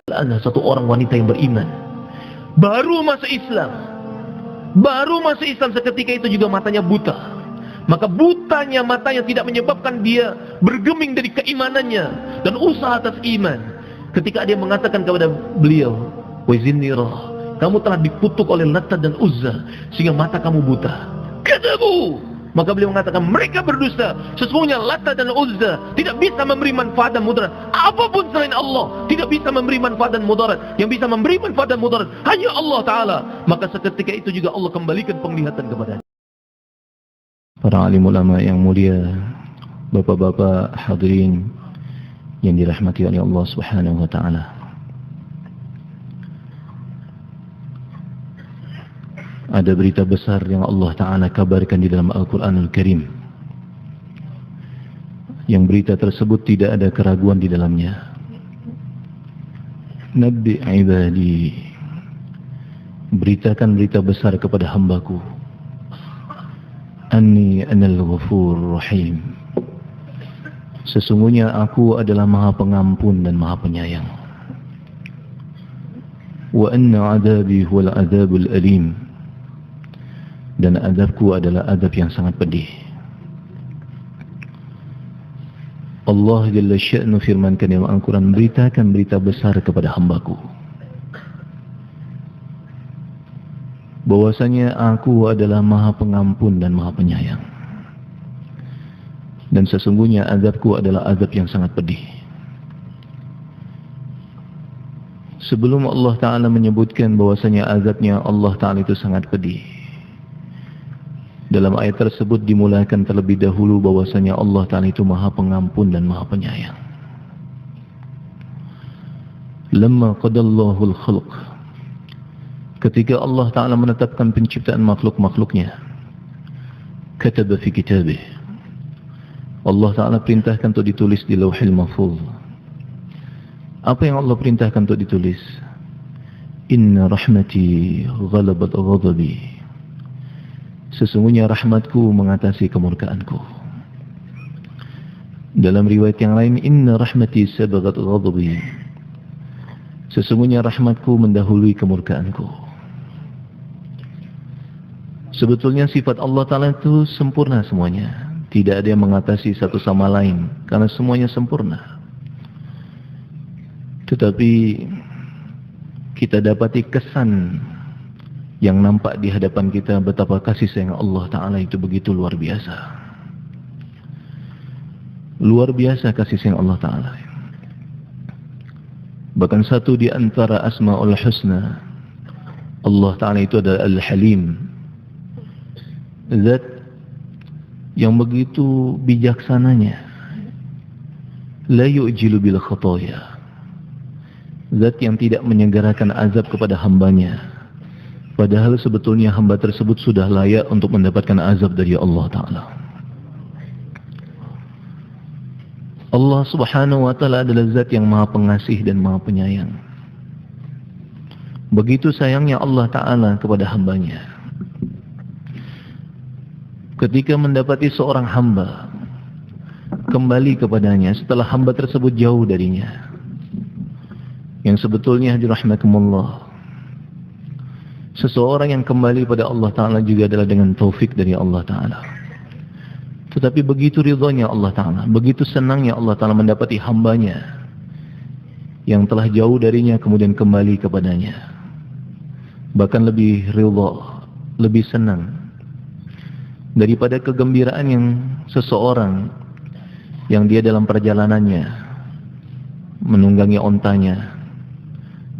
Ada satu orang wanita yang beriman, baru masuk Islam, seketika itu juga matanya buta. Maka butanya matanya tidak menyebabkan dia bergeming dari keimanannya dan usaha atas iman. Ketika dia mengatakan kepada beliau, "Wazinirah, kamu telah dikutuk oleh Lat dan Uzza sehingga mata kamu buta." Kadzabu. Maka beliau mengatakan, mereka berdusta. Sesungguhnya Lat dan Uzza tidak bisa memberi manfaat dan mudarat. Apapun selain Allah tidak bisa memberi manfaat dan mudarat. Yang bisa memberi manfaat dan mudarat hanya Allah Ta'ala. Maka seketika itu juga Allah kembalikan penglihatan kepadanya. Para alim ulama yang mulia, bapak-bapak hadirin yang dirahmati oleh Allah Subhanahu wa Ta'ala. Ada berita besar yang Allah Ta'ala kabarkan di dalam Al-Quranul Karim. Yang berita tersebut tidak ada keraguan di dalamnya. Nabbi ibadi, beritakan berita besar kepada hambaku, Anni anal ghafur rahim, sesungguhnya aku adalah maha pengampun dan maha penyayang. Wa anna adabi huwal adabul alim, dan azabku adalah azab yang sangat pedih. Allah Jalla Sya'nu firmankan dalam Al-Quran, beritakan berita besar kepada hambaku, bahwasanya aku adalah maha pengampun dan maha penyayang, dan sesungguhnya azabku adalah azab yang sangat pedih. Sebelum Allah Ta'ala menyebutkan bahwasanya azabnya Allah Ta'ala itu sangat pedih, dalam ayat tersebut dimulakan terlebih dahulu bahwasanya Allah Ta'ala itu maha pengampun dan maha penyayang. Lamma qadallahu al-khalq, ketika Allah Ta'ala menetapkan penciptaan makhluk-makhluknya, kataba fi kitabih, Allah Ta'ala perintahkan untuk ditulis di Lauhil Mahfuz. Apa yang Allah perintahkan untuk ditulis? Inna rahmati ghalabat ghadabi, sesungguhnya rahmatku mengatasi kemurkaanku. Dalam riwayat yang lain, inna rahmati sabaghat ghadabi, sesungguhnya rahmatku mendahului kemurkaanku. Sebetulnya sifat Allah Ta'ala itu sempurna semuanya. Tidak ada yang mengatasi satu sama lain, karena semuanya sempurna. Tetapi kita dapati kesan yang nampak di hadapan kita betapa kasih sayang Allah Ta'ala itu begitu luar biasa. Luar biasa kasih sayang Allah Ta'ala. Bahkan satu di antara Asma'ul Husna Allah Ta'ala itu adalah Al-Halim, zat yang begitu bijaksananya, la yu'jilu bil khataya, zat yang tidak menyegerakan azab kepada hambanya, padahal sebetulnya hamba tersebut sudah layak untuk mendapatkan azab dari Allah Ta'ala. Allah Subhanahu wa Ta'ala adalah zat yang maha pengasih dan maha penyayang. Begitu sayangnya Allah Ta'ala kepada hambanya. Ketika mendapati seorang hamba kembali kepadanya setelah hamba tersebut jauh darinya, yang sebetulnya dirahmatkumullah, seseorang yang kembali pada Allah Ta'ala juga adalah dengan taufik dari Allah Ta'ala. Tetapi begitu ridhonya Allah Ta'ala, begitu senangnya Allah Ta'ala mendapati hambanya yang telah jauh darinya kemudian kembali kepadanya. Bahkan lebih ridho, lebih senang daripada kegembiraan yang seseorang yang dia dalam perjalanannya menunggangi ontanya,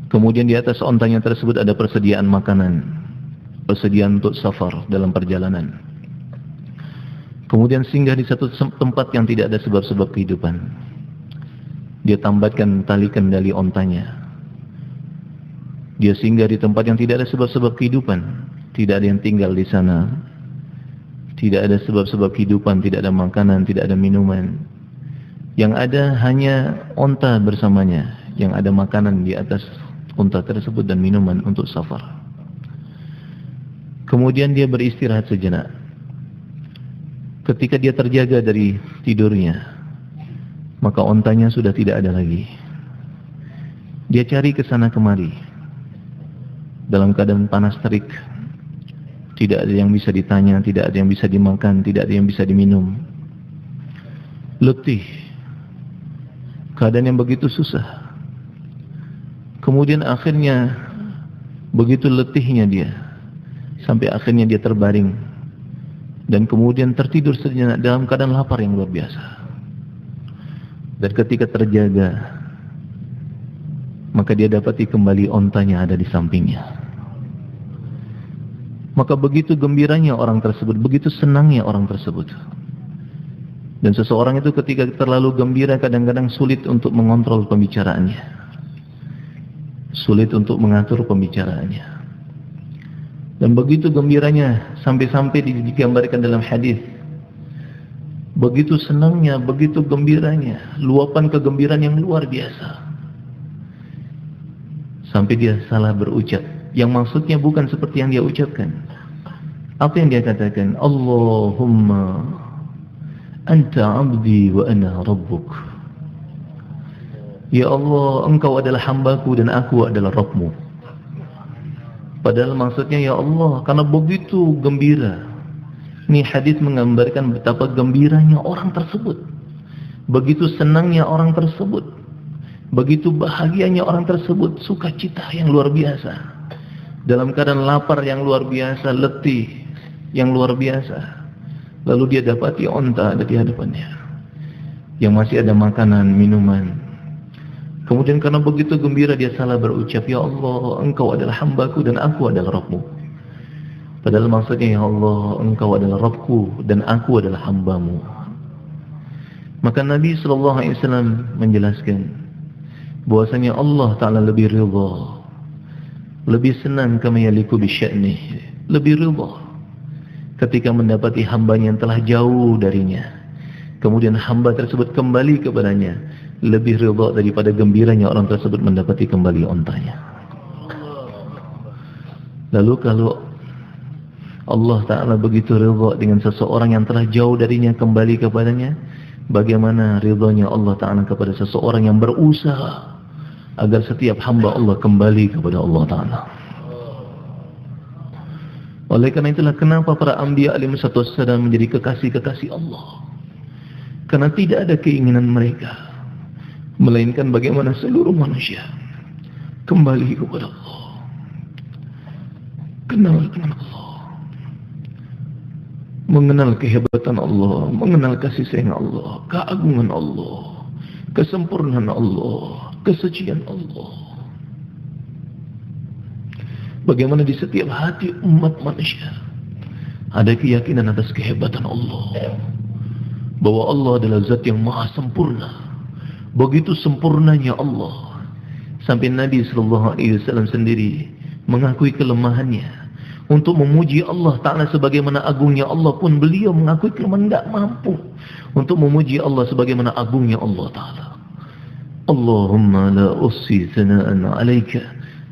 kemudian di atas ontanya tersebut ada persediaan makanan, persediaan untuk safar dalam perjalanan. Kemudian singgah di satu tempat yang tidak ada sebab-sebab kehidupan. Dia tambatkan tali kendali ontanya. Dia singgah di tempat yang tidak ada sebab-sebab kehidupan. Tidak ada yang tinggal di sana. Tidak ada sebab-sebab kehidupan, tidak ada makanan, tidak ada minuman. Yang ada hanya onta bersamanya, yang ada makanan di atas unta tersebut dan minuman untuk safar. Kemudian dia beristirahat sejenak. Ketika dia terjaga dari tidurnya, maka ontanya sudah tidak ada lagi. Dia cari ke sana kemari dalam keadaan panas terik. Tidak ada yang bisa ditanya, tidak ada yang bisa dimakan, tidak ada yang bisa diminum. Letih. Keadaan yang begitu susah. Kemudian akhirnya begitu letihnya dia, sampai akhirnya dia terbaring dan kemudian tertidur sejenak dalam keadaan lapar yang luar biasa. Dan ketika terjaga, maka dia dapati kembali ontanya ada di sampingnya. Maka begitu gembiranya orang tersebut, begitu senangnya orang tersebut. Dan seseorang itu ketika terlalu gembira kadang-kadang sulit untuk mengontrol pembicaraannya, sulit untuk mengatur pembicaraannya. Dan begitu gembiranya sampai-sampai digambarkan dalam hadis, begitu senangnya, begitu gembiranya, luapan kegembiraan yang luar biasa, sampai dia salah berucap, yang maksudnya bukan seperti yang dia ucapkan. Apa yang dia katakan? Allahumma anta abdi wa ana rabbuk. Ya Allah, engkau adalah hambaku dan aku adalah Rabbmu. Padahal maksudnya ya Allah, karena begitu gembira. Ini hadis menggambarkan betapa gembiranya orang tersebut, begitu senangnya orang tersebut, begitu bahagianya orang tersebut, sukacita yang luar biasa, dalam keadaan lapar yang luar biasa, letih yang luar biasa. Lalu dia dapati onta ada di hadapannya, yang masih ada makanan, minuman. Kemudian karena begitu gembira dia salah berucap, ya Allah, engkau adalah hambaku dan aku adalah Rabbmu. Padahal maksudnya, ya Allah, engkau adalah Rabbku dan aku adalah hambamu. Maka Nabi SAW menjelaskan bahwasanya Allah Ta'ala lebih ridha, lebih senang kama yaliku bisya'nih, lebih ridha ketika mendapati hambanya yang telah jauh darinya, kemudian hamba tersebut kembali kepadanya, lebih ridha daripada gembiranya orang tersebut mendapati kembali ontanya. Lalu kalau Allah Ta'ala begitu ridha dengan seseorang yang telah jauh darinya kembali kepadanya, bagaimana ridhanya Allah Ta'ala kepada seseorang yang berusaha agar setiap hamba Allah kembali kepada Allah Ta'ala. Oleh karena itulah kenapa para anbiya alaihi wassalam menjadi kekasih-kekasih Allah. Karena tidak ada keinginan mereka melainkan bagaimana seluruh manusia kembali kepada Allah, kenal dengan Allah, mengenal kehebatan Allah, mengenal kasih sayang Allah, keagungan Allah, kesempurnaan Allah, kesucian Allah. Bagaimana di setiap hati umat manusia ada keyakinan atas kehebatan Allah, bahwa Allah adalah zat yang maha sempurna. Begitu sempurnanya Allah, sampai Nabi SAW sendiri mengakui kelemahannya. Untuk memuji Allah Ta'ala sebagaimana agungnya Allah pun beliau mengakui kelemahan, tidak mampu untuk memuji Allah sebagaimana agungnya Allah Ta'ala. Allahumma la ussi thana'an 'alaika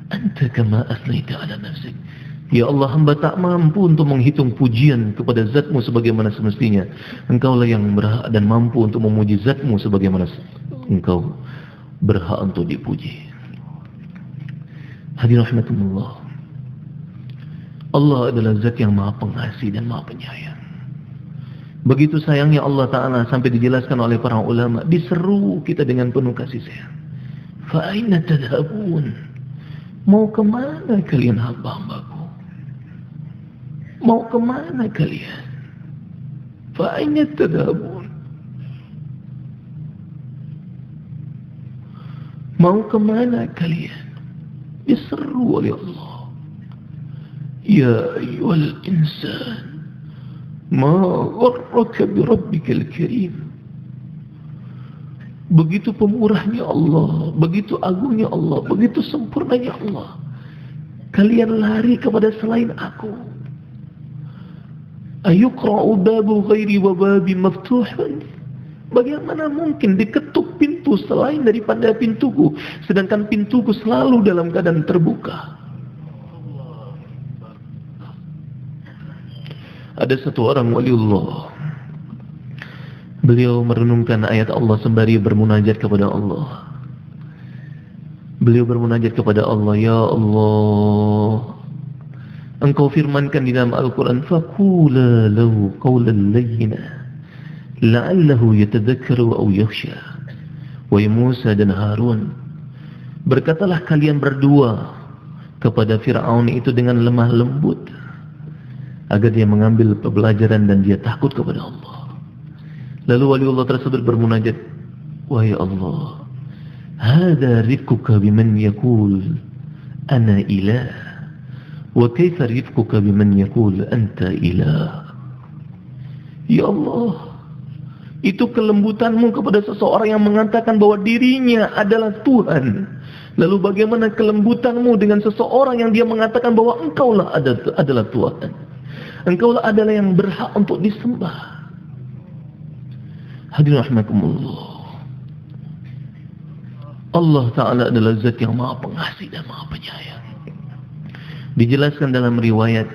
anta kama athlaita 'ala nafsik. Ya Allah, hamba tak mampu untuk menghitung pujian kepada zatmu sebagaimana semestinya. Engkaulah yang berhak dan mampu untuk memuji zatmu sebagaimana engkau berhak untuk dipuji. Hadirin rahimakumullah, Allah adalah zat yang maha pengasih dan maha penyayang. Begitu sayangnya Allah Ta'ala sampai dijelaskan oleh para ulama, diseru kita dengan penuh kasih sayang. Fa aina tadhabun? Mau kemana kalian hamba-hambaku? Mau kemana kalian? Fa aina tadhabun? Mau kemana kalian? Diseru oleh Allah. Ya ayyuhal insan, ma gharraka bi rabbikal karim. Begitu pemurahnya Allah, begitu agungnya Allah, begitu sempurnanya Allah, kalian lari kepada selain aku. Ayuqra'u babu ghairi wa babi maftuhun. Bagaimana mungkin diketuk pintu selain daripada pintuku, sedangkan pintuku selalu dalam keadaan terbuka. Ada satu orang waliullah, beliau merenungkan ayat Allah sembari bermunajat kepada Allah. Beliau bermunajat kepada Allah, ya Allah, Engkau firmankan di dalam Al-Quran, faqula lahu qawlan layyina la'allahu yatadhakkaru aw yakhsha. Wahai Musa dan Harun, berkatalah kalian berdua kepada Fir'aun itu dengan lemah lembut, agar dia mengambil pembelajaran dan dia takut kepada Allah. Lalu waliullah tersebut bermunajat, wahai Allah, hadha rifquka biman yaqul ana ilah, wa kaifa rifquka biman yaqul anta ilah. Ya Allah, itu kelembutanmu kepada seseorang yang mengatakan bahwa dirinya adalah Tuhan. Lalu bagaimana kelembutanmu dengan seseorang yang dia mengatakan bahwa engkaulah adalah Tuhan, engkaulah adalah yang berhak untuk disembah. Hadirin rahimakumullah, Allah Ta'ala adalah zat yang maha pengasih dan maha penyayang. Dijelaskan dalam riwayat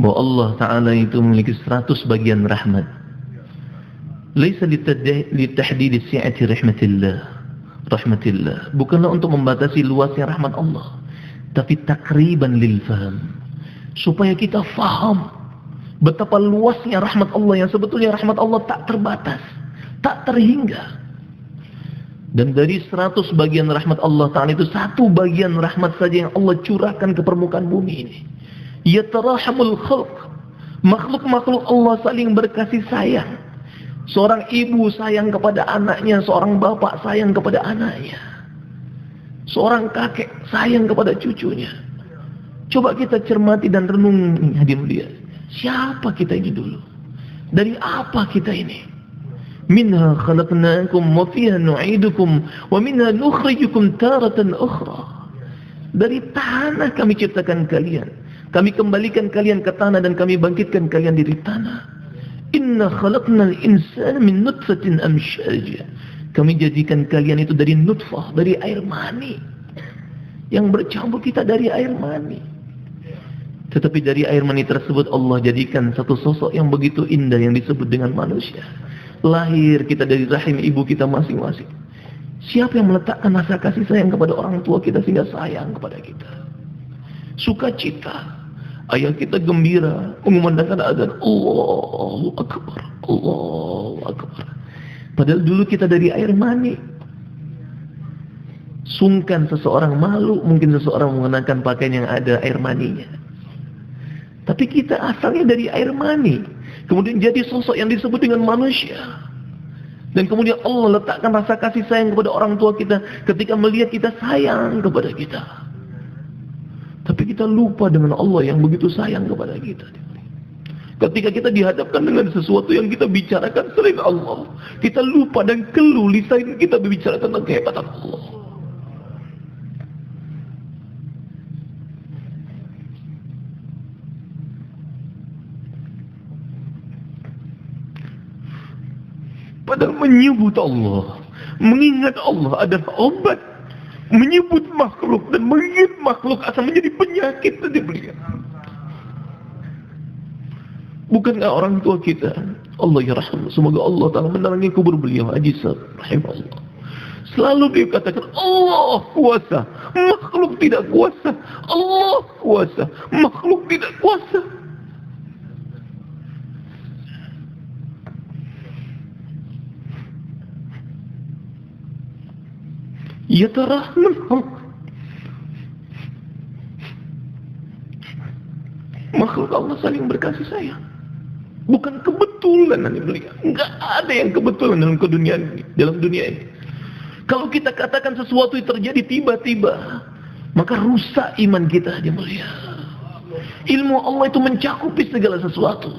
bahwa Allah Ta'ala itu memiliki 100 bagian rahmat. Laisa litahdid si'ati rahmatillah, bukanlah untuk membatasi luasnya rahmat Allah, tapi takriban lil faham, supaya kita faham betapa luasnya rahmat Allah, yang sebetulnya rahmat Allah tak terbatas, tak terhingga. Dan dari 100 bagian rahmat Allah Ta'ala itu, 1 bagian rahmat saja yang Allah curahkan ke permukaan bumi ini. Yatarahamul khalq, makhluk-makhluk Allah saling berkasih sayang. Seorang ibu sayang kepada anaknya, seorang bapak sayang kepada anaknya, seorang kakek sayang kepada cucunya. Coba kita cermati dan renung, hadirin mulia, siapa kita ini dulu? Dari apa kita ini? Minha khalaqnakum wa fiha nu'idukum wa minha nukhrijukum taratan ukhra. Dari tanah kami ciptakan kalian, kami kembalikan kalian ke tanah, dan kami bangkitkan kalian dari tanah. Inna khalaqnal insana min nutfatin amsyaj. Kami jadikan kalian itu dari nutfah, dari air mani yang bercampur, kita dari air mani. Tetapi dari air mani tersebut Allah jadikan satu sosok yang begitu indah yang disebut dengan manusia. Lahir kita dari rahim ibu kita masing-masing. Siapa yang meletakkan rasa kasih sayang kepada orang tua kita sehingga sayang kepada kita? Sukacita, ayah kita gembira mengumandangkan azan, Allahu Akbar, Allahu Akbar. Padahal dulu kita dari air mani. Sungkan seseorang, malu mungkin seseorang mengenakan pakaian yang ada air maninya. Tapi kita asalnya dari air mani, kemudian jadi sosok yang disebut dengan manusia. Dan kemudian Allah letakkan rasa kasih sayang kepada orang tua kita ketika melihat kita sayang kepada kita. Tapi kita lupa dengan Allah yang begitu sayang kepada kita. Ketika kita dihadapkan dengan sesuatu yang kita bicarakan selain Allah, kita lupa dan keluh, lisan kita berbicara tentang kehebatan Allah. Padahal menyebut Allah, mengingat Allah adalah obat. Menyebut makhluk dan mengingat makhluk akan menjadi penyakit tadi beliau. Bukankah orang tua kita, Allah ya rahmat, semoga Allah Ta'ala menerangi kubur beliau, Haji Sab, rahimahullah, selalu dia katakan, Allah kuasa, makhluk tidak kuasa. Allah kuasa, makhluk tidak kuasa. Yatarahman, makhluk Allah saling berkasih sayang. Bukan kebetulan nanti beliau. Enggak ada yang kebetulan dalam dunia ini. Kalau kita katakan sesuatu yang terjadi tiba-tiba, maka rusak iman kita, dia mulia. Ilmu Allah itu mencakupi segala sesuatu.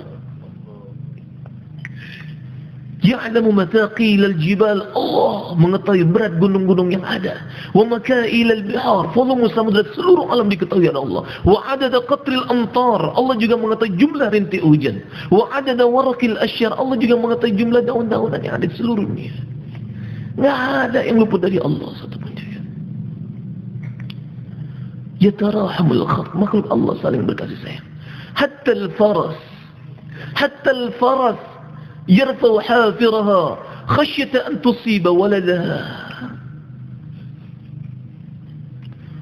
Ya'lamu mathaqil al-jibal, Allah mengetahui berat gunung-gunung yang ada. Wa makail al-bihar, volume samudra, seluruh alam diketahui oleh Allah. Wa adada qatril amtar, Allah juga mengetahui jumlah rintik hujan. Wa adada warakil asyar, Allah juga mengetahui jumlah daun-daunan yang ada di seluruh dunia. Enggak ada yang luput dari Allah satu pun juga. Yatarahamul khalq, makhluk Allah saling berkasih sayang. Hatta al-faras yarfa'u hafiraha khasyata an tusiba waladaha.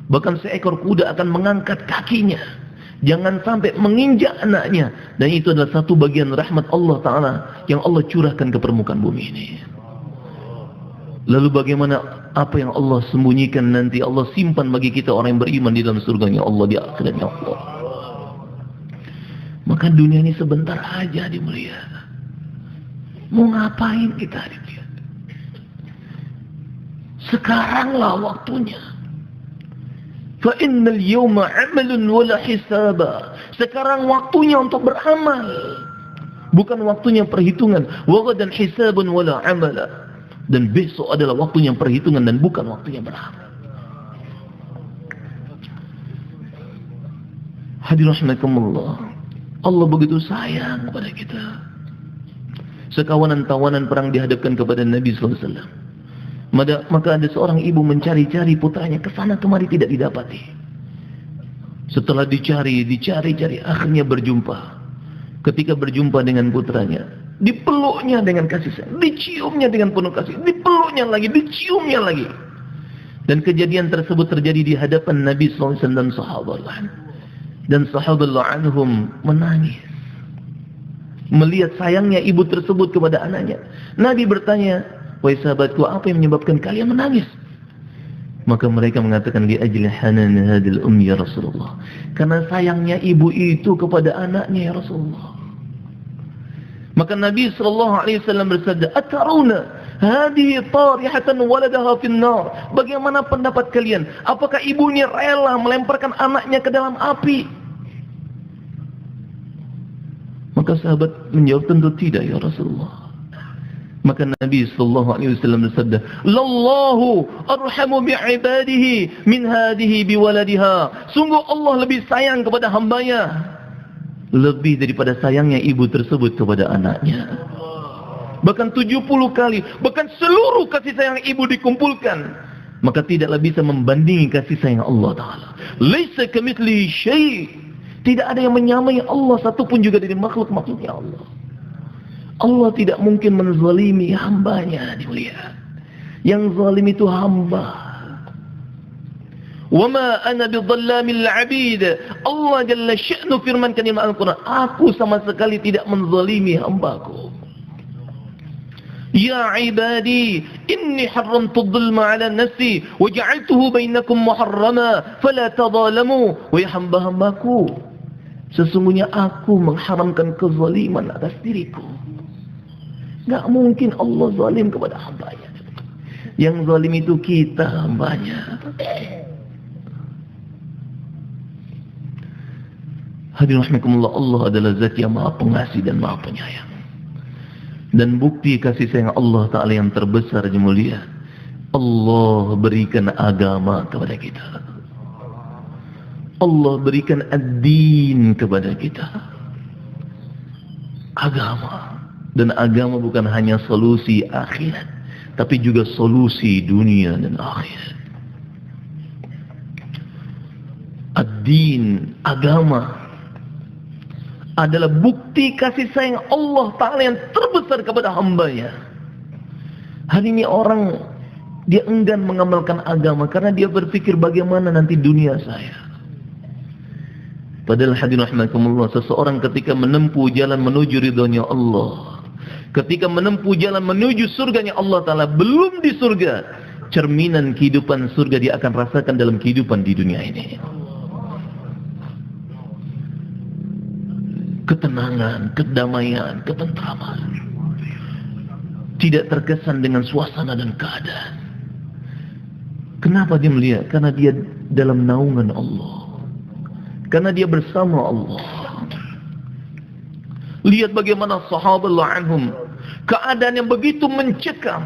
Bahkan seekor kuda akan mengangkat kakinya, jangan sampai menginjak anaknya. Dan itu adalah satu bagian rahmat Allah Ta'ala yang Allah curahkan ke permukaan bumi ini. Lalu bagaimana apa yang Allah sembunyikan nanti Allah simpan bagi kita orang yang beriman di dalam surganya Allah, di akhiratnya Allah. Maka dunia ini sebentar aja dimulia. Mau ngapain kita dimulia? Sekaranglah waktunya. Fa innal yawma 'amalun wala hisaba. Sekarang waktunya untuk beramal. Bukan waktunya perhitungan. Wa ghadan hisabun wala 'amala. Dan besok adalah waktunya perhitungan dan bukan waktunya beramal. Hadirin rahimakumullah, Allah begitu sayang kepada kita. Sekawanan tawanan perang dihadapkan kepada Nabi sallallahu alaihi wasallam. Maka ada seorang ibu mencari-cari putranya ke sana kemari tidak didapati. Setelah dicari, akhirnya berjumpa. Ketika berjumpa dengan putranya, dipeluknya dengan kasih sayang, diciumnya dengan penuh kasih, dipeluknya lagi, diciumnya lagi. Dan kejadian tersebut terjadi di hadapan Nabi SAW dan sahabat. Dan sahabat anhum menangis melihat sayangnya ibu tersebut kepada anaknya. Nabi bertanya, wahai sahabatku, apa yang menyebabkan kalian menangis? Maka mereka mengatakan, li ajli hanan hadil ya Rasulullah, karena sayangnya ibu itu kepada anaknya ya Rasulullah. Maka Nabi SAW bersabda, ataruna hadhihi tarihatan waladaha finnar. Bagaimana pendapat kalian? Apakah ibunya rela melemparkan anaknya ke dalam api? Maka sahabat menjawab, tentu tidak ya Rasulullah. Maka Nabi SAW bersabda, lallahu arhamu bi'ibadihi min hadhihi biwaladiha. Sungguh Allah lebih sayang kepada hambanya lebih daripada sayangnya ibu tersebut kepada anaknya. Bahkan 70 kali, bahkan seluruh kasih sayang ibu dikumpulkan, maka tidaklah bisa membandingi kasih sayang Allah Ta'ala. Laisa kamitslihi syai'. Tidak ada yang menyamai Allah satupun juga dari makhluk-makhluknya Allah. Allah tidak mungkin menzalimi hambanya, dimulia. Yang zalim itu hamba. وَمَا أَنَا بِظَلَّامِ الْعَبِيدِ. Allah Jalla Sya'nu firmankan dalam Al-Quran, aku sama sekali tidak menzalimi hambaku. Ya ibadi, inni haramtu dhulma ala nafsi wa ja'altuhu bainakum muharrama fala tadhalamu. Wahai hamba-hambaku, sesungguhnya aku mengharamkan kezaliman atas diriku. Gak mungkin Allah zalim kepada hambanya. Yang zalim itu kita, hambanya. Hadirin rahimakumullah, Allah adalah zat yang maha pengasih dan maha penyayang. Dan bukti kasih sayang Allah Ta'ala yang terbesar dan mulia, Allah berikan agama kepada kita. Allah berikan ad-din kepada kita. Agama. Dan agama bukan hanya solusi akhirat, tapi juga solusi dunia dan akhirat. Ad-din, agama, adalah bukti kasih sayang Allah Ta'ala yang terbesar kepada hambanya. Hari ini orang, dia enggan mengamalkan agama karena dia berpikir bagaimana nanti dunia saya. Padahal hadirin rahimakumullah, seseorang ketika menempuh jalan menuju ridhonya Allah, ketika menempuh jalan menuju surganya Allah Ta'ala, belum di surga, cerminan kehidupan surga dia akan rasakan dalam kehidupan di dunia ini. Ketenangan, kedamaian, ketentraman, tidak terkesan dengan suasana dan keadaan. Kenapa dia melihat? Karena dia dalam naungan Allah, karena dia bersama Allah. Lihat bagaimana sahabat anhum, keadaan yang begitu mencekam.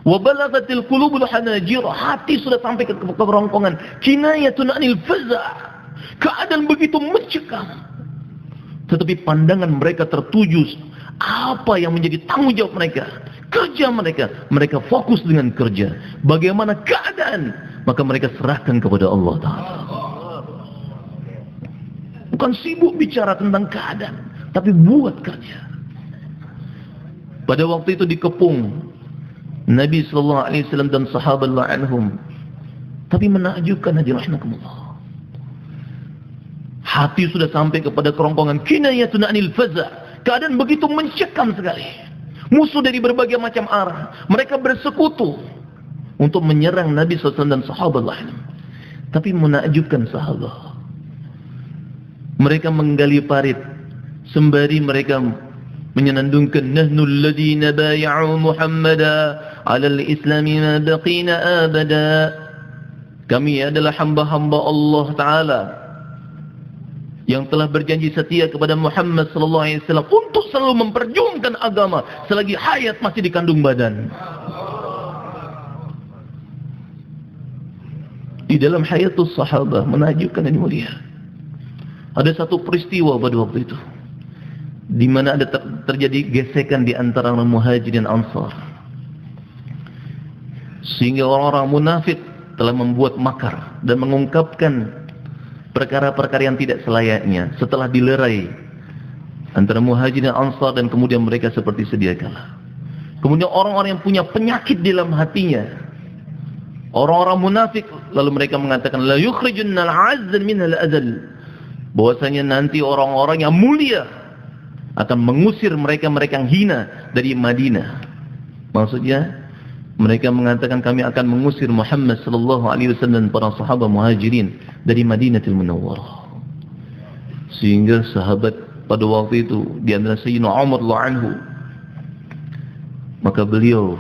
Wa balaghatil qulubul hanajir, hati sudah sampai ke kerongkongan. Kinayatun anil faza', keadaan begitu mencekam. Tetapi pandangan mereka tertuju apa yang menjadi tanggung jawab mereka, kerja mereka. Mereka fokus dengan kerja. Bagaimana keadaan, maka mereka serahkan kepada Allah Ta'ala. Bukan sibuk bicara tentang keadaan, tapi buat kerja. Pada waktu itu dikepung Nabi SAW dan sahabat anhum Tapi menakjubkan hadirin rahimakumullah. Hati sudah sampai kepada kerongkongan kinayatun anil faza'. Keadaan begitu mencekam sekali. Musuh dari berbagai macam arah. Mereka bersekutu untuk menyerang Nabi SAW dan sahabat lain. Tapi menakjubkan sahabat. Mereka menggali parit sembari mereka menyenandungkan nahnu alladhina bay'u Muhammada 'ala al-islami ma baqina abada. Kami adalah hamba-hamba Allah Ta'ala yang telah berjanji setia kepada Muhammad sallallahu alaihi wasallam untuk selalu memperjuangkan agama selagi hayat masih di kandung badan. Di dalam hayatus sahabah menakjubkan dan mulia. Ada satu peristiwa pada waktu itu di mana ada terjadi gesekan di antara orang Muhajirin dan Ansar. Sehingga orang-orang munafik telah membuat makar dan mengungkapkan perkara-perkara yang tidak selayaknya setelah dilerai antara Muhajirin dan Ansar, dan kemudian mereka seperti sedia kala. Kemudian orang-orang yang punya penyakit di dalam hatinya, orang-orang munafik, lalu mereka mengatakan la yukhrijunna al-'azza minal azal, bahwasanya nanti orang-orang yang mulia akan mengusir mereka-mereka yang hina dari Madinah. Maksudnya mereka mengatakan kami akan mengusir Muhammad sallallahu alaihi wasallam dan para sahabat Muhajirin dari Madinatul Munawwarah. Sehingga sahabat pada waktu itu di antara Sayyidina Umar radhiyallahu anhu, maka beliau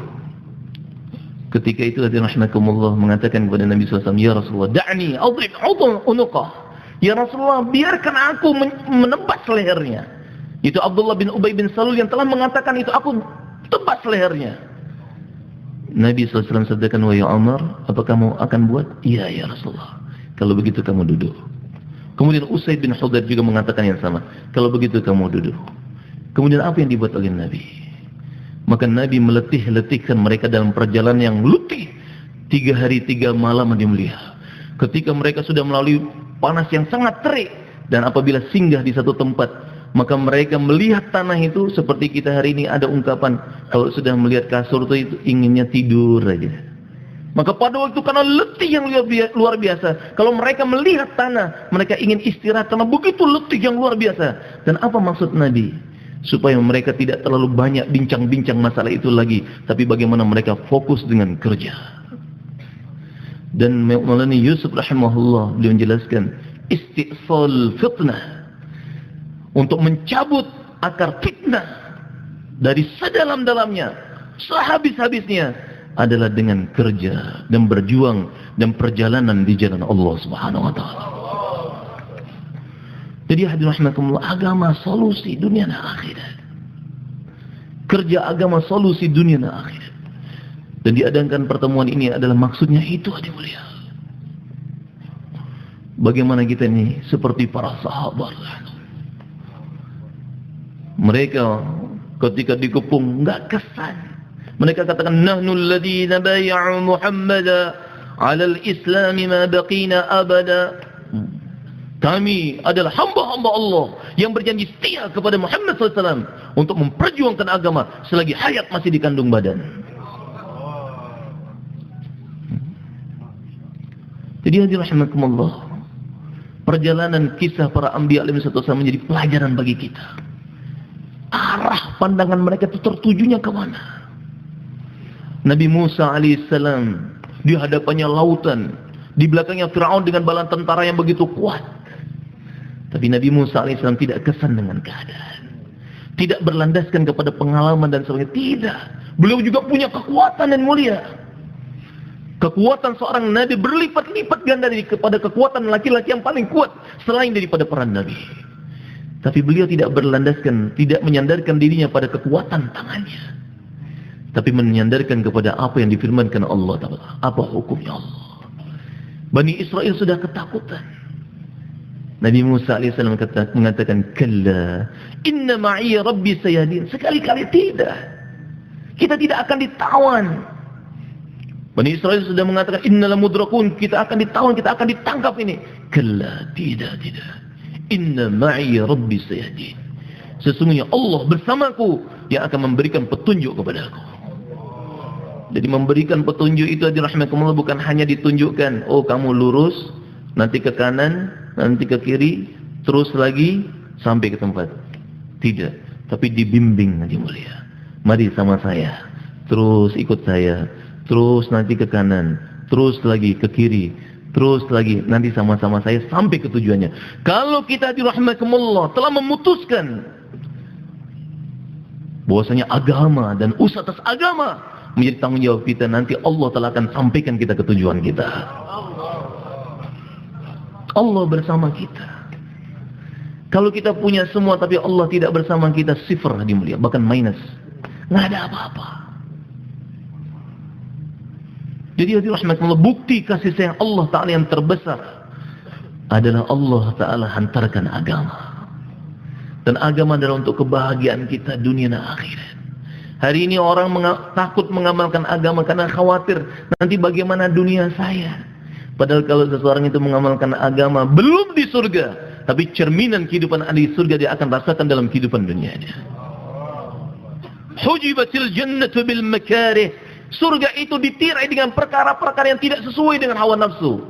ketika itu rahimahumullah mengatakan kepada Nabi SAW, ya Rasulullah, da'ni adrib unuqah. Ya Rasulullah, biarkan aku menebas lehernya. Itu Abdullah bin Ubay bin Salul yang telah mengatakan itu, aku tebas lehernya. Nabi SAW sabdakan, wahai Umar, apa kamu akan buat? Iya ya Rasulullah. Kalau begitu kamu duduk. Kemudian Usaid bin Hudayr juga mengatakan yang sama. Kalau begitu kamu duduk. Kemudian apa yang dibuat oleh Nabi? Maka Nabi meletih-letihkan mereka dalam perjalanan yang letih 3 hari 3 malam di mulia. Ketika mereka sudah melalui panas yang sangat terik, dan apabila singgah di satu tempat, maka mereka melihat tanah itu seperti kita hari ini ada ungkapan kalau sudah melihat kasur itu inginnya tidur aja. Maka pada waktu karena letih yang luar biasa, kalau mereka melihat tanah, mereka ingin istirahat karena begitu letih yang luar biasa. Dan apa maksud Nabi? Supaya mereka tidak terlalu banyak bincang-bincang masalah itu lagi, tapi bagaimana mereka fokus dengan kerja. Dan Maulana Yusuf rahimahullah beliau menjelaskan istisal fitnah, untuk mencabut akar fitnah dari sedalam-dalamnya, sehabis-habisnya adalah dengan kerja dan berjuang dan perjalanan di jalan Allah Subhanahu wa taala. Jadi hadirin rahimakumullah, agama solusi dunia dan akhirat. Kerja agama solusi dunia dan akhirat. Dan diadakan pertemuan ini adalah maksudnya itu hadirin mulia. Bagaimana kita ini seperti para sahabat. Mereka ketika dikepung enggak kesan. Mereka katakan nahnu alladhina bay'u Muhammada 'ala al-islam ma baqina abada. Kami adalah hamba-hamba Allah yang berjanji setia kepada Muhammad SAW untuk memperjuangkan agama selagi hayat masih di kandung badan. Jadi hadirin rahimakumullah, perjalanan kisah para anbiya alaihi wasallam menjadi pelajaran bagi kita. Arah pandangan mereka itu tertujunya ke mana? Nabi Musa alaihissalam di hadapannya lautan, di belakangnya Fir'aun dengan bala tentara yang begitu kuat. Tapi Nabi Musa alaihissalam tidak kesan dengan keadaan, tidak berlandaskan kepada pengalaman dan sebagainya. Tidak. Beliau juga punya kekuatan dan mulia. Kekuatan seorang Nabi berlipat-lipat ganda kepada kekuatan laki-laki yang paling kuat selain daripada para Nabi. Tapi beliau tidak berlandaskan, tidak menyandarkan dirinya pada kekuatan tangannya, tapi menyandarkan kepada apa yang difirmankan Allah Ta'ala. Apa hukumnya Allah? Bani Israel sudah ketakutan. Nabi Musa AS mengatakan, kalla, inna ma'i rabbi sayahdin. Sekali-kali tidak. Kita tidak akan ditawan. Bani Israel sudah mengatakan, innal mudrakun. Kita akan ditawan, kita akan ditangkap ini. Kalla, tidak. Inna ma'i rabbi sayahdin. Sesungguhnya Allah bersamaku yang akan memberikan petunjuk kepada aku. Jadi memberikan petunjuk itu hadirin rahimakumullah bukan hanya ditunjukkan, oh kamu lurus, nanti ke kanan, nanti ke kiri, terus lagi sampai ke tempat. Tidak, tapi dibimbing hadirin mulia. Mari sama saya, terus ikut saya, terus nanti ke kanan, terus lagi ke kiri, terus lagi nanti sama-sama saya sampai ke tujuannya. Kalau kita hadirin rahimakumullah telah memutuskan bahwasanya agama dan usaha atas agama menjadi tanggung jawab kita, nanti Allah telah akan sampaikan kita ke tujuan kita. Allah bersama kita. Kalau kita punya semua tapi Allah tidak bersama kita, sifar hadirin mulia, bahkan minus, nggak ada apa-apa. Jadi hadirin rahimakumullah, bukti kasih sayang Allah Ta'ala yang terbesar adalah Allah Ta'ala hantarkan agama. Dan agama adalah untuk kebahagiaan kita dunia dan akhirat. Hari ini orang takut mengamalkan agama karena khawatir nanti bagaimana dunia saya. Padahal kalau seseorang itu mengamalkan agama belum di surga, tapi cerminan kehidupan ahli surga dia akan rasakan dalam kehidupan dunianya. Hujibatil jannatu bil makarih. Surga itu ditirai dengan perkara-perkara yang tidak sesuai dengan hawa nafsu.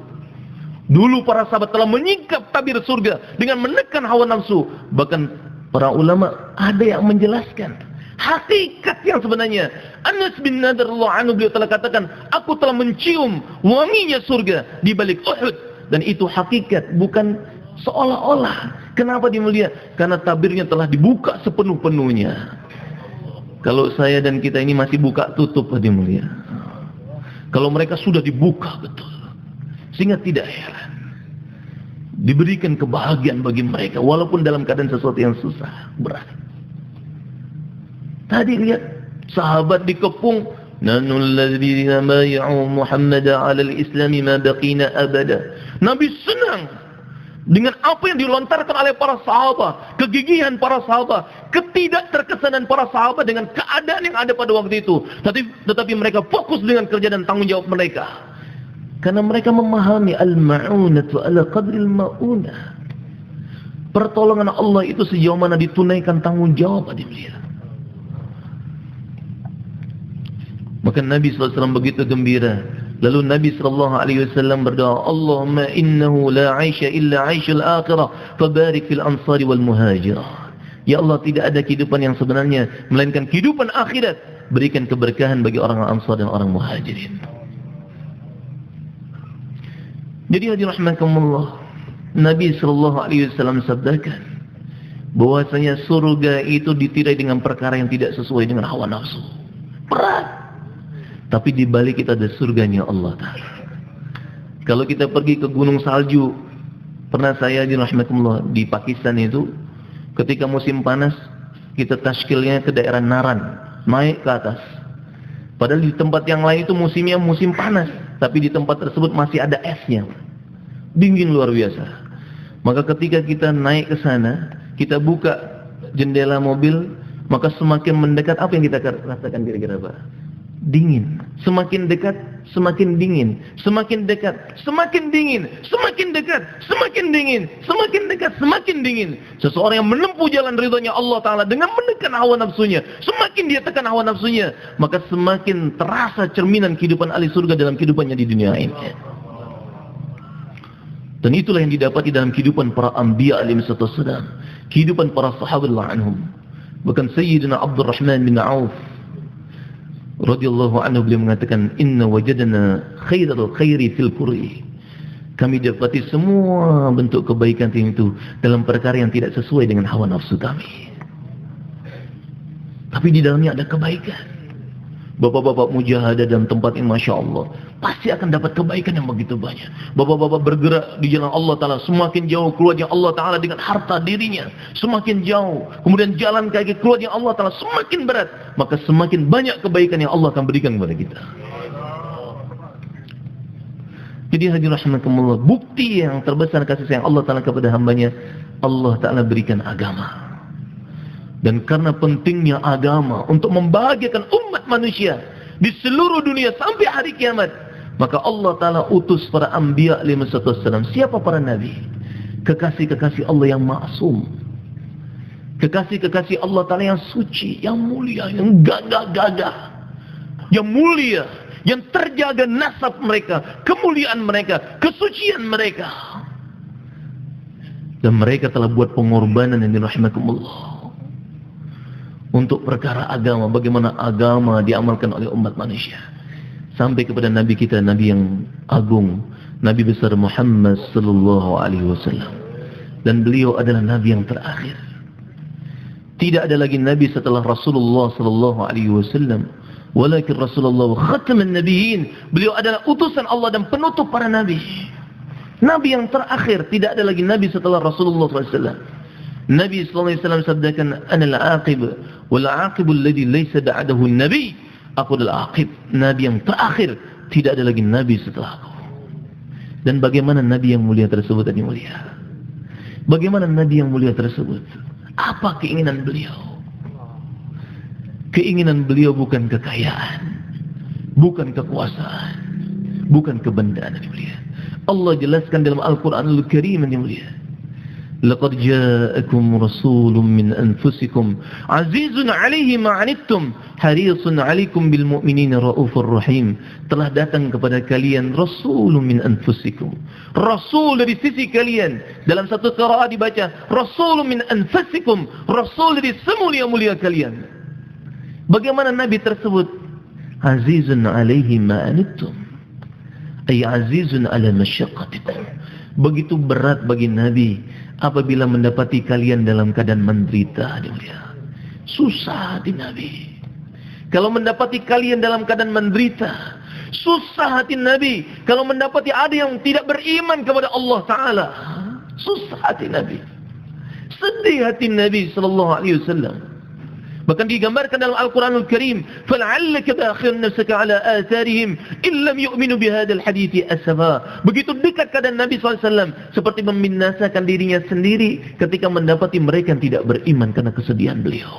Dulu para sahabat telah menyingkap tabir surga dengan menekan hawa nafsu. Bahkan para ulama ada yang menjelaskan hakikat yang sebenarnya. Anas bin Nadr radhiyallahu anhu beliau telah katakan, aku telah mencium wanginya surga di balik Uhud, dan itu hakikat, bukan seolah-olah. Kenapa dimulia? Karena tabirnya telah dibuka sepenuh-penuhnya. Kalau saya dan kita ini masih buka tutup dimulia. Kalau mereka sudah dibuka betul, sehingga tidak heran diberikan kebahagiaan bagi mereka walaupun dalam keadaan sesuatu yang susah, berat. Tadi lihat sahabat dikepung, nanul ladzina bay'u Muhammadan 'ala al-islam ma baqina abada. Nabi senang dengan apa yang dilontarkan oleh para sahabat, kegigihan para sahabat, ketidakterkesanan para sahabat dengan keadaan yang ada pada waktu itu. Tetapi mereka fokus dengan kerja dan tanggung jawab mereka. Karena mereka memahami al-ma'unatu ala qadril ma'unah. Pertolongan Allah itu sejauh mana ditunaikan tanggung jawab dia. Maka Nabi SAW begitu gembira. Lalu Nabi SAW berdoa, Allahumma innahu la 'aisha illa 'aishul akhirah, fabarik fil ansari wal muhajirah. Ya Allah, tidak ada kehidupan yang sebenarnya melainkan kehidupan akhirat. Berikan keberkahan bagi orang Ansar dan orang Muhajirin. Jadi hadirin rahimakumullah, Nabi SAW sabdakan bahwasanya surga itu ditirai dengan perkara yang tidak sesuai dengan hawa nafsu. Berat. Tapi di balik kita ada surganya Allah Ta'ala. Kalau kita pergi ke gunung salju, pernah saya hadirin rahimakumullah di Pakistan itu, ketika musim panas, kita tashkilnya ke daerah Naran, naik ke atas. Padahal di tempat yang lain itu musimnya musim panas, tapi di tempat tersebut masih ada esnya. Dingin luar biasa. Maka ketika kita naik ke sana, kita buka jendela mobil, maka semakin mendekat, apa yang kita rasakan kira-kira Pak? Dingin. Semakin dekat, semakin dingin. Semakin dekat, semakin dingin. Semakin dekat, semakin dingin. Semakin dekat, semakin dingin. Seseorang yang menempuh jalan ridhonya Allah Ta'ala dengan menekan hawa nafsunya, semakin dia tekan hawa nafsunya, maka semakin terasa cerminan kehidupan ahli surga dalam kehidupannya di dunia ini. Dan itulah yang didapati dalam kehidupan para anbiya alaihi wassalam, kehidupan para sahabat anhum. Bahkan Sayyidina Abdurrahman bin Auf radhiyallahu anhu beliau mengatakan, inna wajadna khairal khairi fil qur'i. Kami dapati semua bentuk kebaikan itu dalam perkara yang tidak sesuai dengan hawa nafsu kami. Tapi di dalamnya ada kebaikan. Bapak-bapak mujahadah dalam tempat ini, Masya Allah, pasti akan dapat kebaikan yang begitu banyak. Bapak-bapak bergerak di jalan Allah Ta'ala, semakin jauh keluarnya Allah Ta'ala dengan harta dirinya, semakin jauh. Kemudian jalan kaki keluarnya Allah Ta'ala semakin berat, maka semakin banyak kebaikan yang Allah akan berikan kepada kita. Jadi hadirin rahimakumullah, bukti yang terbesar kasih sayang Allah Ta'ala kepada hambanya, Allah Ta'ala berikan agama. Dan karena pentingnya agama untuk membahagiakan umat manusia di seluruh dunia sampai hari kiamat, maka Allah Ta'ala utus para anbiya alaihi wassalam. Siapa para nabi? Kekasih-kekasih Allah yang maksum, kekasih-kekasih Allah Ta'ala yang suci, yang mulia, yang gagah-gagah. yang mulia, yang terjaga nasab mereka, kemuliaan mereka, kesucian mereka. Dan mereka telah buat pengorbanan yang dirahmatullah untuk perkara agama, bagaimana agama diamalkan oleh umat manusia. Sampai kepada Nabi kita, Nabi yang agung, Nabi besar Muhammad sallallahu alaihi wasallam. Dan beliau adalah Nabi yang terakhir. Tidak ada lagi Nabi setelah Rasulullah sallallahu alaihi wasallam. Walakin Rasulullah khataman nabiyyin. Beliau adalah utusan Allah dan penutup para nabi. Nabi yang terakhir, tidak ada lagi Nabi setelah Rasulullah SAW. Nabi SAW sabdakan, Ana al-aqib, wal-aqibul ladhi laysa ba'dahu nabi. Aku adalah aqib, Nabi yang terakhir, tidak ada lagi Nabi setelah aku. Dan bagaimana Nabi yang mulia tersebut tadi mulia? Bagaimana Nabi yang mulia tersebut? Apa keinginan beliau? Keinginan beliau bukan kekayaan, bukan kekuasaan, bukan kebendaan yang mulia. Allah jelaskan dalam Al-Quranul Karim yang mulia. Laqad ja'akum rasulun min anfusikum azizun 'alaihi ma 'anittum harisun 'alaikum bil mu'minina raufur rahim. Telah datang kepada kalian rasulun min anfusikum. Rasul dari sisi kalian. Dalam satu qiraat dibaca rasulun min anfusikum, rasul dari semulia-mulia kalian. Bagaimana Nabi tersebut? Azizun 'alaihi ma 'anittum. Ay azizun ala masyaqqatikum. Begitu berat bagi Nabi apabila mendapati kalian dalam keadaan menderita. Susah hati Nabi. Kalau mendapati kalian dalam keadaan menderita, susah hati Nabi. Kalau mendapati ada yang tidak beriman kepada Allah Ta'ala, susah hati Nabi. Sedih hati Nabi sallallahu alaihi wasallam. Bahkan digambarkan dalam Al-Quranul Karim, فَلَعَلَّكَ بَاخِرٌ نَفْسَكَ عَلَىٰ آثَارِهِمْ إِنْ لَمْ يُؤْمِنُوا بِهَذَا الْحَدِيثِ أَسَفًا. Begitu dekat keadaan Nabi SAW, seperti membinasakan dirinya sendiri ketika mendapati mereka yang tidak beriman karena kesedihan beliau.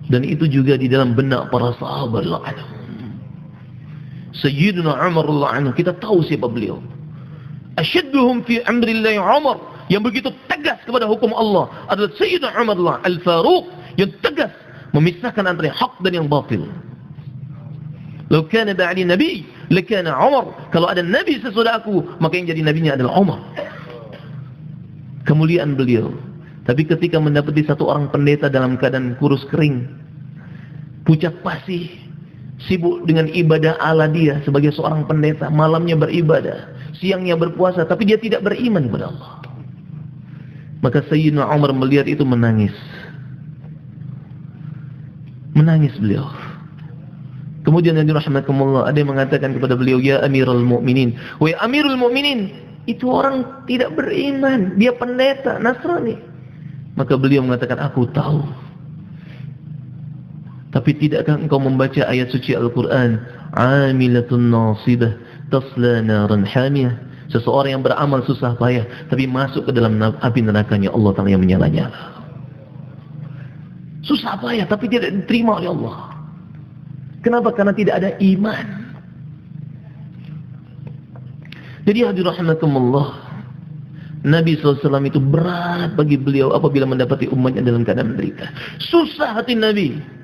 Dan itu juga di dalam benak para sahabat radhiyallahu anhum. Sayyidina Umar radhiyallahu anhu, kita tahu siapa beliau. Asyadduhum fi amrillahi Umar, yang begitu tegas kepada hukum Allah adalah Sayyidina Umar Al-Faruq, yang tegas memisahkan antara hak dan yang batil. Lau kana ba'di nabi lakana Umar. Kalau ada nabi sesudah aku, maka yang jadi nabinya adalah Umar. Kemuliaan beliau. Tapi ketika mendapati satu orang pendeta dalam keadaan kurus kering, pucat pasih, sibuk dengan ibadah ala dia sebagai seorang pendeta, malamnya beribadah, siangnya berpuasa, tapi dia tidak beriman kepada Allah. Maka Sayyidina Umar melihat itu menangis. Menangis beliau. Kemudian yang dirahmatkumullah, ada yang mengatakan kepada beliau, Ya Amirul Mu'minin. Wahai Amirul Mu'minin, itu orang tidak beriman, dia pendeta Nasrani. Maka beliau mengatakan, aku tahu. Tapi tidakkah engkau membaca ayat suci Al-Quran, Amilatun nasibah tasla naran hamiyah. Seseorang yang beramal susah payah, tapi masuk ke dalam api nerakanya Allah Ta'ala yang menyala-nyala. Susah payah, tapi tidak diterima oleh Allah. Kenapa? Karena tidak ada iman. Jadi hadirin rahimakumullah, Nabi SAW itu berat bagi beliau apabila mendapati umatnya dalam keadaan menderita. Susah hati Nabi.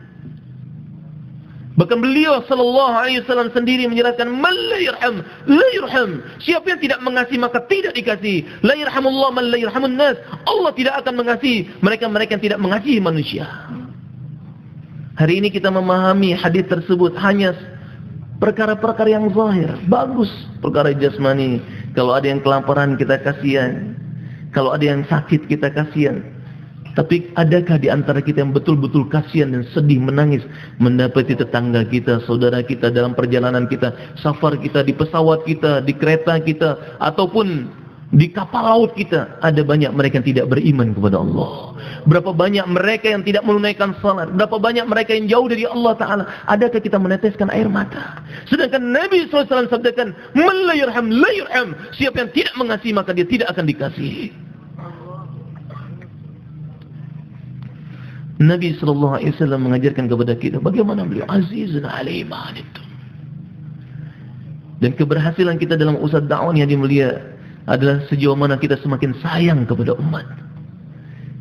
Bahkan beliau sallallahu alaihi wasallam sendiri menjelaskan, man la yarham la yurham. Siapa yang tidak mengasihi maka tidak dikasihi. La yarhamullah man la yarhamun nas. Allah tidak akan mengasihi mereka-mereka yang tidak mengasihi manusia. Hari ini kita memahami hadis tersebut hanya perkara-perkara yang zahir. Bagus, perkara jasmani. Kalau ada yang kelaparan kita kasihan. Kalau ada yang sakit kita kasihan. Tapi adakah di antara kita yang betul-betul kasihan dan sedih menangis mendapati tetangga kita, saudara kita dalam perjalanan kita, safar kita, di pesawat kita, di kereta kita, ataupun di kapal laut kita, ada banyak mereka yang tidak beriman kepada Allah. Berapa banyak mereka yang tidak menunaikan salat, berapa banyak mereka yang jauh dari Allah Ta'ala. Adakah kita meneteskan air mata? Sedangkan Nabi SAW sabdakan, man la yarham la yurham. Siapa yang tidak mengasihi maka dia tidak akan dikasihi. Nabi SAW mengajarkan kepada kita bagaimana beliau azizun alaihi ma anittum. Dan keberhasilan kita dalam usaha dakwah yang mulia adalah sejauh mana kita semakin sayang kepada umat,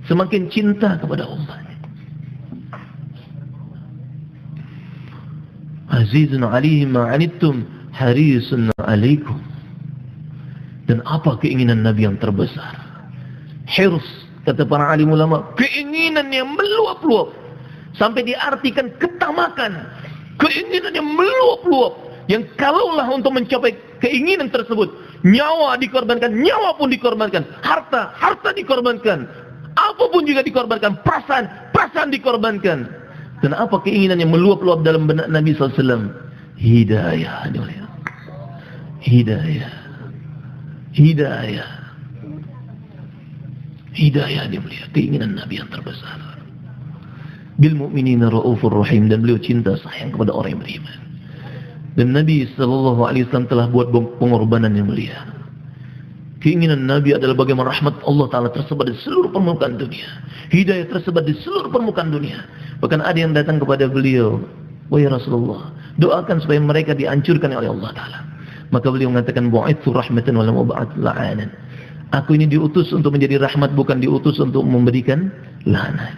semakin cinta kepada umat. azizun alaihi ma anittum harisun alaikum. Dan apa keinginan Nabi yang terbesar? Hirs, kata para alim ulama, keinginan yang meluap-luap, sampai diartikan ketamakan, keinginan yang meluap-luap, yang kalaulah untuk mencapai keinginan tersebut, nyawa dikorbankan, nyawa pun dikorbankan, harta dikorbankan, apapun juga dikorbankan, perasaan dikorbankan. Dan apa keinginan yang meluap-luap dalam benak Nabi SAW? Hidayah. Hidayah dia mulia, keinginan Nabi yang terbesar. Bil mu'minina raufur rahim, dan beliau cinta sayang kepada orang yang beriman. Dan Nabi SAW telah buat pengorbanan yang mulia. Keinginan Nabi adalah bagaimana rahmat Allah Ta'ala tersebar di seluruh permukaan dunia, hidayah tersebar di seluruh permukaan dunia. Bahkan ada yang datang kepada beliau, wahai Rasulullah, doakan supaya mereka dihancurkan oleh Allah Ta'ala. Maka beliau mengatakan, bu'ithu rahmatan wa lam ub'ats la'anan. Aku ini diutus untuk menjadi rahmat, bukan diutus untuk memberikan laknat.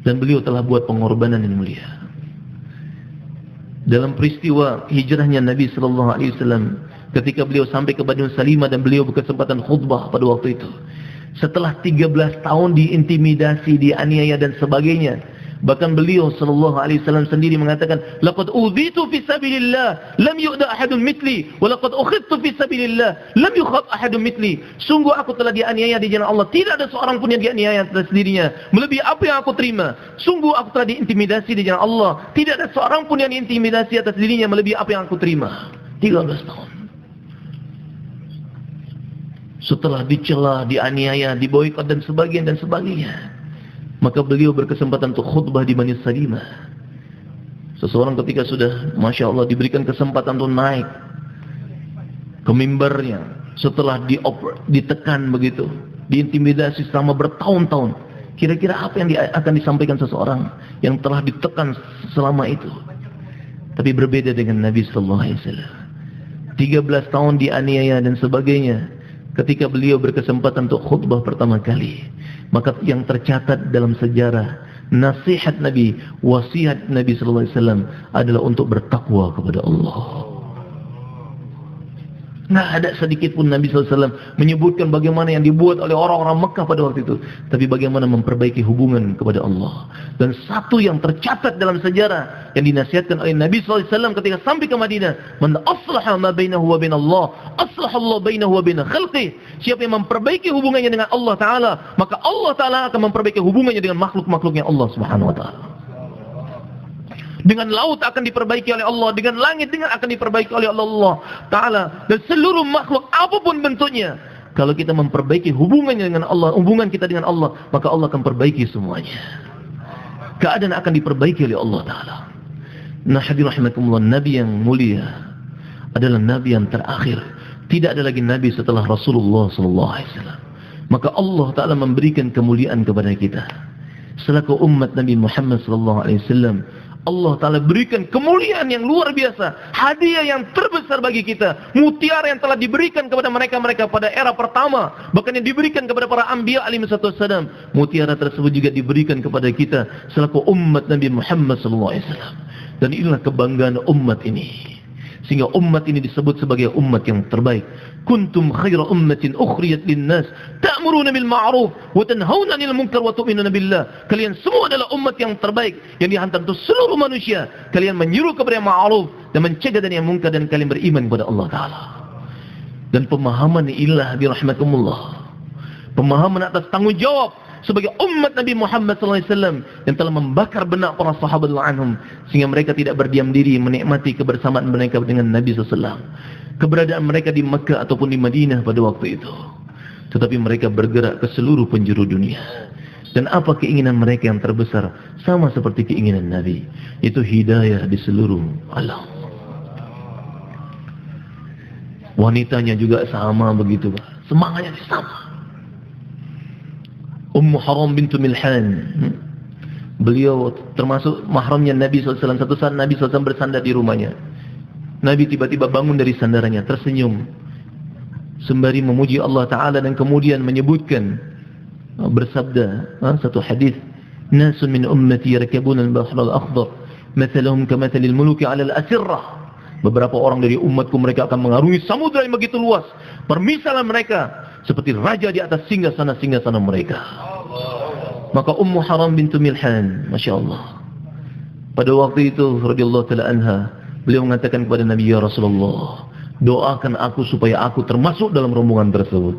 Dan beliau telah buat pengorbanan yang mulia. Dalam peristiwa hijrahnya Nabi SAW, ketika beliau sampai ke Banu Salimah dan beliau berkesempatan khutbah pada waktu itu, setelah 13 tahun diintimidasi, dianiaya dan sebagainya, bahkan beliau SAW sendiri mengatakan, laqad udhitu fi sabilillah lam yu'da ahadun mithli wa laqad ukhidtu fi sabilillah lam yukhad ahadun mithli. Sungguh aku telah dianiaya di jalan Allah, tidak ada seorang pun yang dianiaya atas dirinya melebihi apa yang aku terima. Sungguh aku telah diintimidasi di jalan Allah, tidak ada seorang pun yang diintimidasi atas dirinya melebihi apa yang aku terima. 13 tahun. Setelah dicela, dianiaya, diboikot dan sebagainya, maka beliau berkesempatan untuk khutbah di Bani Salimah. Seseorang ketika sudah, Masya Allah, diberikan kesempatan untuk naik ke mimbarnya, setelah ditekan begitu, diintimidasi selama bertahun-tahun, kira-kira apa yang akan disampaikan seseorang yang telah ditekan selama itu? Tapi berbeda dengan Nabi SAW. 13 tahun dianiaya dan sebagainya. Ketika beliau berkesempatan untuk khutbah pertama kali, maka yang tercatat dalam sejarah, nasihat Nabi, wasiat Nabi SAW adalah untuk bertakwa kepada Allah. Nggak ada sedikit pun Nabi SAW menyebutkan bagaimana yang dibuat oleh orang-orang Mekah pada waktu itu, tapi bagaimana memperbaiki hubungan kepada Allah. Dan satu yang tercatat dalam sejarah yang dinasihatkan oleh Nabi SAW ketika sampai ke Madinah, man aslaha ma bainahu wa bainallah aslaha Allah bainahu wa bain khalqih. Siapa yang memperbaiki hubungannya dengan Allah Ta'ala, maka Allah Ta'ala akan memperbaiki hubungannya dengan makhluk-makhluknya Allah Subhanahu wa Ta'ala. Dengan laut akan diperbaiki oleh Allah, dengan langit akan diperbaiki oleh Allah Ta'ala, dan seluruh makhluk apapun bentuknya. Kalau kita memperbaiki hubungannya dengan Allah, hubungan kita dengan Allah, maka Allah akan perbaiki semuanya. Keadaan akan diperbaiki oleh Allah Ta'ala. Nah, hadirin rahimakumullah, Nabi yang mulia adalah Nabi yang terakhir. Tidak ada lagi Nabi setelah Rasulullah SAW. Maka Allah Ta'ala memberikan kemuliaan kepada kita selaku umat Nabi Muhammad SAW. Allah Ta'ala berikan kemuliaan yang luar biasa, hadiah yang terbesar bagi kita, mutiara yang telah diberikan kepada mereka-mereka pada era pertama, bahkan yang diberikan kepada para anbiya alaihi wassalam. Mutiara tersebut juga diberikan kepada kita selaku umat Nabi Muhammad SAW. Dan inilah kebanggaan umat ini, sehingga umat ini disebut sebagai umat yang terbaik. Kuntum khaira ummatin ukhriyat linnas ta'muruna bil ma'ruf wa tanhauna 'anil munkar wa tu'minuna billah. Kalian semua adalah umat yang terbaik yang dihantar untuk seluruh manusia. Kalian menyuruh kepada yang ma'ruf dan mencegah dari yang munkar, dan kalian beriman kepada Allah Ta'ala. Dan pemahaman inilah dirahmatullah, pemahaman atas tanggung jawab sebagai umat Nabi Muhammad SAW yang telah membakar benak para sahabat anhum, sehingga mereka tidak berdiam diri menikmati kebersamaan mereka dengan Nabi SAW, keberadaan mereka di Mekah ataupun di Madinah pada waktu itu, tetapi mereka bergerak ke seluruh penjuru dunia. Dan apa keinginan mereka yang terbesar? Sama seperti keinginan Nabi, yaitu hidayah di seluruh alam. Wanitanya juga sama begitu, semangatnya sama. Ummu Haram bintu Milhan, beliau termasuk mahramnya Nabi SAW. Satu saat Nabi SAW bersandar di rumahnya. Nabi tiba-tiba bangun dari sandarannya, tersenyum sembari memuji Allah Ta'ala, dan kemudian menyebutkan, bersabda satu hadis, nasun min ummati yarkabuna al-bahr al-akhdar Mathaluhum kamathalil muluki 'alal asirrah. Beberapa orang dari umatku mereka akan mengarungi samudra yang begitu luas. Permisalan mereka seperti raja di atas singgasana-singgasana mereka. Maka Ummu Haram bintu Milhan, Masya Allah, pada waktu itu radhiyallahu ta'ala anha, beliau mengatakan kepada Nabi, ya Rasulullah, doakan aku supaya aku termasuk dalam rombongan tersebut.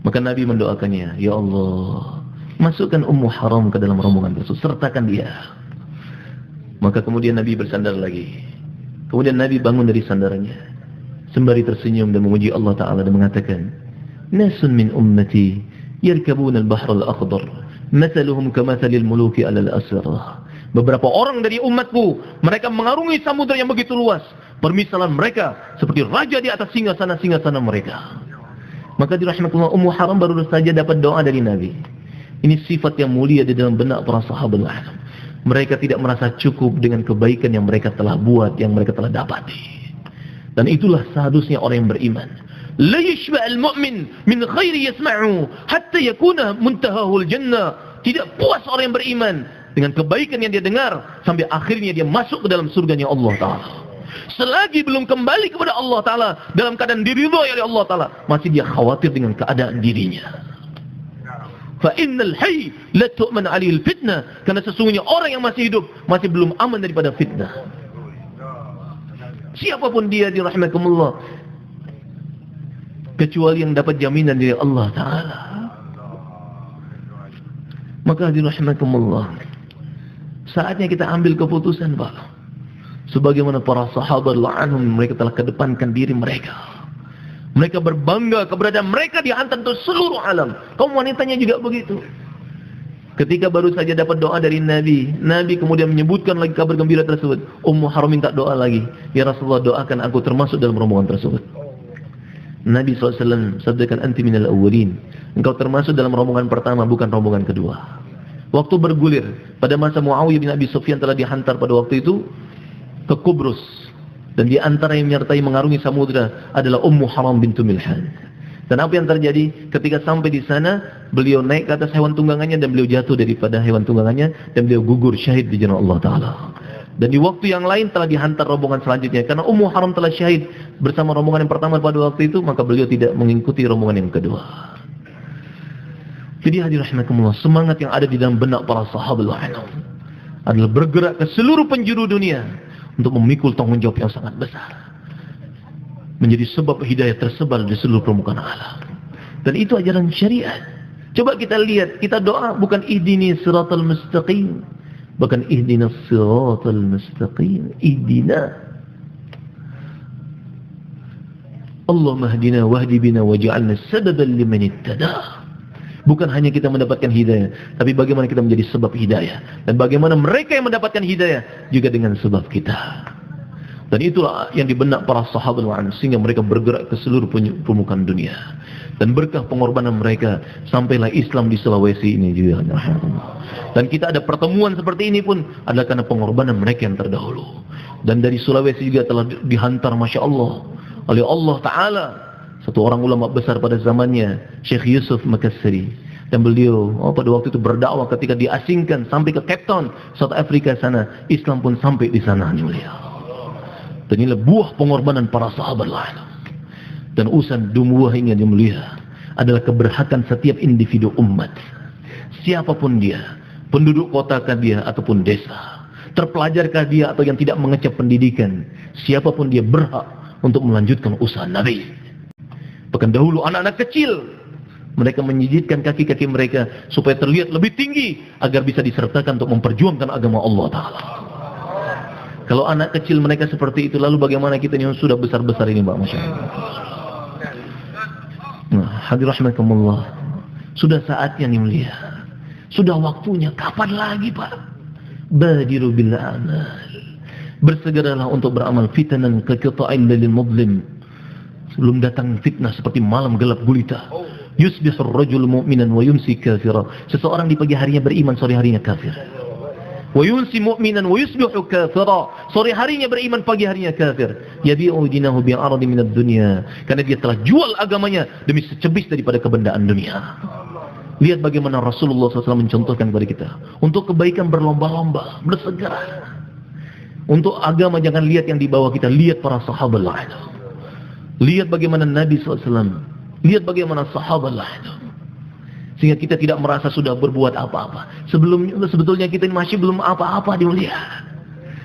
Maka Nabi mendoakannya, ya Allah, masukkan Ummu Haram ke dalam rombongan tersebut, sertakan dia. Maka kemudian Nabi bersandar lagi. Kemudian Nabi bangun dari sandarannya sembari tersenyum dan memuji Allah Ta'ala dan mengatakan, nasun min ummati yarkabuna al-bahr al-akhdar mathaluhum kamathalil muluki 'alal asirah. Beberapa orang dari umatku mereka mengarungi samudra yang begitu luas. Permisalan mereka seperti raja di atas singgasana-singgasana mereka. Maka dirahmatullah, Ummu Haram baru saja dapat doa dari Nabi. Ini sifat yang mulia di dalam benak para sahabat. Mereka tidak merasa cukup dengan kebaikan yang mereka telah buat, yang mereka telah dapati. Dan itulah seharusnya orang yang beriman. La yashba'al mu'min min khairi yasma'u hatta yakuna muntahahul jannah. Tidak puas orang yang beriman dengan kebaikan yang dia dengar sampai akhirnya dia masuk ke dalam surganya Allah Ta'ala. Selagi belum kembali kepada Allah Ta'ala dalam keadaan diridhai oleh Allah Ta'ala, masih dia khawatir dengan keadaan dirinya. Fa innal hayy la tu'man 'alaihi fitnah, karena sesungguhnya orang yang masih hidup masih belum aman daripada fitnah. Siapapun dia dirahmatullah, kecuali yang dapat jaminan dari Allah Ta'ala. Maka dirahmatullah, saatnya kita ambil keputusan, Pak. Sebagaimana para sahabat la'anhum, mereka telah kedepankan diri mereka. Mereka berbangga keberadaan mereka dihantar untuk seluruh alam. Kaum wanitanya juga begitu. Ketika baru saja dapat doa dari Nabi, Nabi kemudian menyebutkan lagi kabar gembira tersebut. Ummu Haram minta doa lagi. Ya Rasulullah, doakan aku termasuk dalam rombongan tersebut. Nabi SAW sabdakan, anti minal awwalin. Engkau termasuk dalam rombongan pertama, bukan rombongan kedua. Waktu bergulir, pada masa Muawiyah bin Abi Sufyan telah dihantar pada waktu itu ke Kubrus. Dan di antara yang menyertai mengarungi samudra adalah Ummu Haram bintu Milhan. Dan apa yang terjadi? Ketika sampai di sana, beliau naik ke atas hewan tunggangannya dan beliau jatuh daripada hewan tunggangannya dan beliau gugur syahid di jalan Allah Ta'ala. Dan di waktu yang lain telah dihantar rombongan selanjutnya. Karena Ummu Haram telah syahid bersama rombongan yang pertama pada waktu itu, maka beliau tidak mengikuti rombongan yang kedua. Jadi hadirin rahimakumullah, semangat yang ada di dalam benak para sahabat adalah bergerak ke seluruh penjuru dunia untuk memikul tanggung jawab yang sangat besar, menjadi sebab hidayah tersebar di seluruh permukaan alam. Dan itu ajaran syariat. Coba kita lihat, kita doa bukan ihdini siratal mustaqim, bukan ihdinas siratal mustaqim, ihdina Allahumma hdina wahdi bina waj'alna sababan liman ittada. Bukan hanya kita mendapatkan hidayah, tapi bagaimana kita menjadi sebab hidayah. Dan bagaimana mereka yang mendapatkan hidayah juga dengan sebab kita. Dan itulah yang dibenak para sahabat sehingga mereka bergerak ke seluruh permukaan dunia. Dan berkah pengorbanan mereka sampailah Islam di Sulawesi ini juga. Dan kita ada pertemuan seperti ini pun adalah karena pengorbanan mereka yang terdahulu. Dan dari Sulawesi juga telah dihantar, Masya Allah, oleh Allah Ta'ala satu orang ulama besar pada zamannya, Syekh Yusuf Makassari. Dan beliau pada waktu itu berdakwah ketika diasingkan sampai ke Cape Town, South Africa sana. Islam pun sampai di sana. Dan inilah buah pengorbanan para sahabat lain. Dan usan dumuah ini yang mulia adalah keberhakan setiap individu umat. Siapapun dia, penduduk kotakah dia ataupun desa, terpelajarkah dia atau yang tidak mengecap pendidikan, siapapun dia berhak untuk melanjutkan usaha Nabi. Bahkan dahulu anak-anak kecil, mereka menjijitkan kaki-kaki mereka supaya terlihat lebih tinggi agar bisa disertakan untuk memperjuangkan agama Allah Ta'ala. Kalau anak kecil mereka seperti itu, lalu bagaimana kita yang sudah besar-besar ini, Mbak? Masya Allah. Nah, hadirin rahimakumullah, sudah saatnya nih mulia. Sudah waktunya. Kapan lagi, Pak? Badiru bil amal. Bersegeralah untuk beramal. Fitanan kaqita'il lil mudlim. Sebelum datang fitnah seperti malam gelap gulita. Yusbihur rajul mu'minan wa yumsi kafira. Seseorang di pagi harinya beriman, sore harinya kafir. Wa yumsi mu'minan wa yusbihu kafira. Sore harinya beriman, pagi harinya kafir. Yabi'u dinahu bi'aradi minad dunya. Karena dia telah jual agamanya demi secebis daripada kebendaan dunia. Lihat bagaimana Rasulullah SAW mencontohkan kepada kita. Untuk kebaikan berlomba-lomba, bersegera. Untuk agama jangan lihat yang di bawah kita, lihat para sahabat lah itu. Lihat bagaimana Nabi SAW, lihat bagaimana sahabat lah itu. Sehingga kita tidak merasa sudah berbuat apa-apa. Sebetulnya kita masih belum apa-apa dilihat.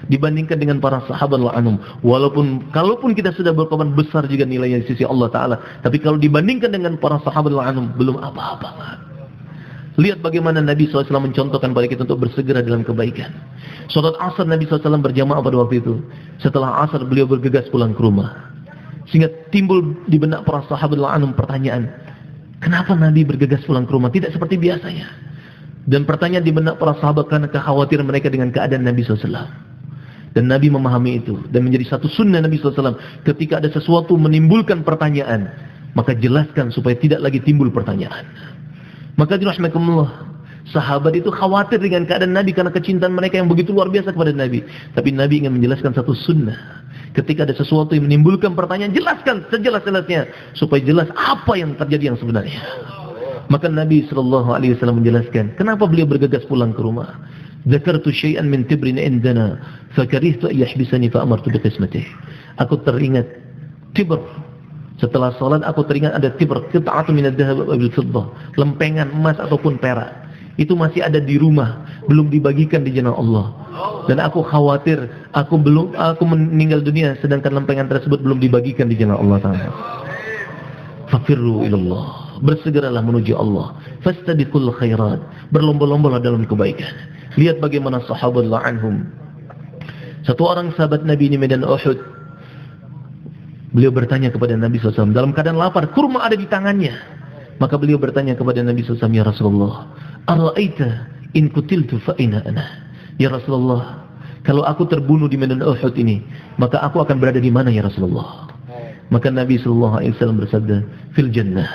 Dibandingkan dengan para sahabat la'anum. Kalaupun kita sudah berkorban besar juga nilainya di sisi Allah Ta'ala. Tapi kalau dibandingkan dengan para sahabat la'anum, belum apa-apa. Lihat bagaimana Nabi SAW mencontohkan pada kita untuk bersegera dalam kebaikan. Salat asar Nabi SAW berjamaah pada waktu itu. Setelah asar beliau bergegas pulang ke rumah. Sehingga timbul di benak para sahabat la'anum pertanyaan. Kenapa Nabi bergegas pulang ke rumah? Tidak seperti biasanya. Dan pertanyaan di benak para sahabat karena kekhawatiran mereka dengan keadaan Nabi SAW. Dan Nabi memahami itu. Dan menjadi satu sunnah Nabi SAW. Ketika ada sesuatu menimbulkan pertanyaan, maka jelaskan supaya tidak lagi timbul pertanyaan. Maka dirahmatullah, sahabat itu khawatir dengan keadaan Nabi karena kecintaan mereka yang begitu luar biasa kepada Nabi. Tapi Nabi ingin menjelaskan satu sunnah. Ketika ada sesuatu yang menimbulkan pertanyaan, jelaskan sejelas-jelasnya. Supaya jelas apa yang terjadi yang sebenarnya. Maka Nabi SAW menjelaskan kenapa beliau bergegas pulang ke rumah. Dzakartu syai'an min tibrin indana fakarihtu an yahbisani fa amartu biqismatih. Aku teringat tibr. Setelah salat aku teringat ada tibr, qit'atun min adh-dhahab wal fiddah, lempengan emas ataupun perak. Itu masih ada di rumah, belum dibagikan di jalan Allah. Dan aku khawatir aku meninggal dunia sedangkan lempengan tersebut belum dibagikan di jalan Allah Ta'ala. Fafirru ilallah, bersegeralah menuju Allah. Fastabiqul khairat, berlomba-lombalah dalam kebaikan. Lihat bagaimana sahabat la'anhum. Satu orang sahabat Nabi di Medan Uhud, beliau bertanya kepada Nabi SAW dalam keadaan lapar, kurma ada di tangannya. Maka beliau bertanya kepada Nabi SAW, ya Rasulullah, ara'aita in kutiltu fa aina ana? Ya Rasulullah, kalau aku terbunuh di Medan Uhud ini, maka aku akan berada di mana ya Rasulullah? Maka Nabi SAW bersabda, fil jannah,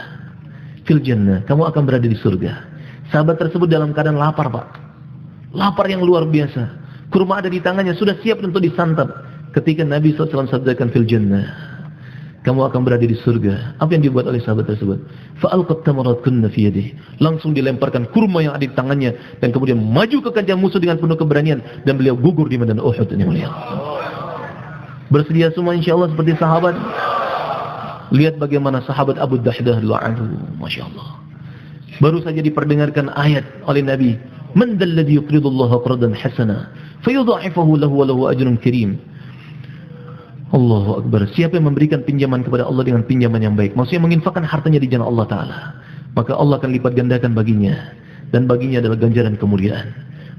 fil jannah, kamu akan berada di surga. Sahabat tersebut dalam keadaan lapar, Pak. Lapar yang luar biasa. Kurma ada di tangannya, sudah siap untuk disantap. Ketika Nabi SAW sabdakan fil jannah, kamu akan berada di surga. Apa yang dibuat oleh sahabat tersebut? Fa'alqat tamaratkunna fi yadihi. Langsung dilemparkan kurma yang ada di tangannya dan kemudian maju ke kancah musuh dengan penuh keberanian dan beliau gugur di medan Uhud ini mulia. Bersedia semua insyaallah seperti sahabat. Lihat bagaimana sahabat Abu Dahdah radhiyallahu anhu, masyaallah. Baru saja diperdengarkan ayat oleh Nabi, man dalladhi yuqridu Allah qardan hasana fayudha'ifahu lahu wa lahu ajrun karim. Allahu Akbar. Siapa yang memberikan pinjaman kepada Allah dengan pinjaman yang baik, maksudnya menginfakkan hartanya di jalan Allah Ta'ala, maka Allah akan lipat gandakan baginya, dan baginya adalah ganjaran kemuliaan.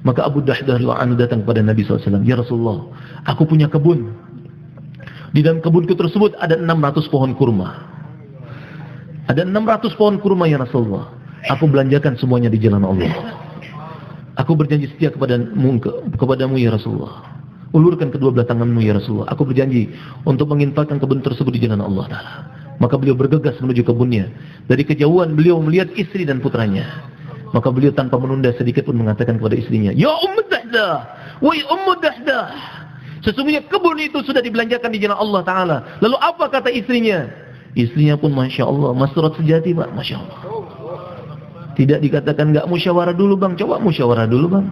Maka Abu Dahdah radhiyallahu anhu datang kepada Nabi SAW, ya Rasulullah, aku punya kebun. Di dalam kebunku tersebut ada 600 pohon kurma. Ada 600 pohon kurma ya Rasulullah. Aku belanjakan semuanya di jalan Allah. Aku berjanji setia kepadamu ya Rasulullah. Ulurkan kedua belah tanganmu ya Rasulullah. Aku berjanji untuk menginfakkan kebun tersebut di jalan Allah Ta'ala. Maka beliau bergegas menuju kebunnya. Dari kejauhan beliau melihat istri dan putranya. Maka beliau tanpa menunda sedikit pun mengatakan kepada istrinya, ya Ummu Dahdah, wahai Ummu Dahdah, sesungguhnya kebun itu sudah dibelanjakan di jalan Allah Ta'ala. Lalu apa kata istrinya? Istrinya pun Masya Allah, masrurat sejati Pak, Masya Allah. Tidak dikatakan enggak musyawarah dulu bang, coba musyawarah dulu bang.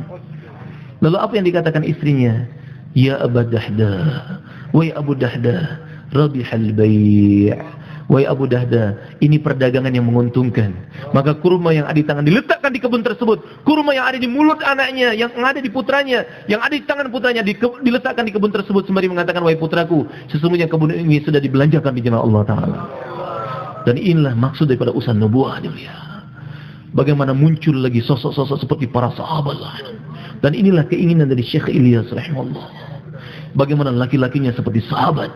Lalu apa yang dikatakan istrinya? Ya Abu Dahdah, wahai Abu Dahdah, rabihal bai', wahai Abu Dahdah, ini perdagangan yang menguntungkan. Maka kurma yang ada di tangan diletakkan di kebun tersebut, kurma yang ada di mulut anaknya, yang ada di putranya, yang ada di tangan putranya diletakkan di kebun tersebut sembari mengatakan, wahai putraku, sesungguhnya kebun ini sudah dibelanjakan di jalan Allah Ta'ala. Dan inilah maksud daripada usaha nubuah dia. Bagaimana muncul lagi sosok-sosok seperti para sahabat lah. Dan inilah keinginan dari Syekh Ilyas rahimahullah. Bagaimana laki-lakinya seperti sahabat,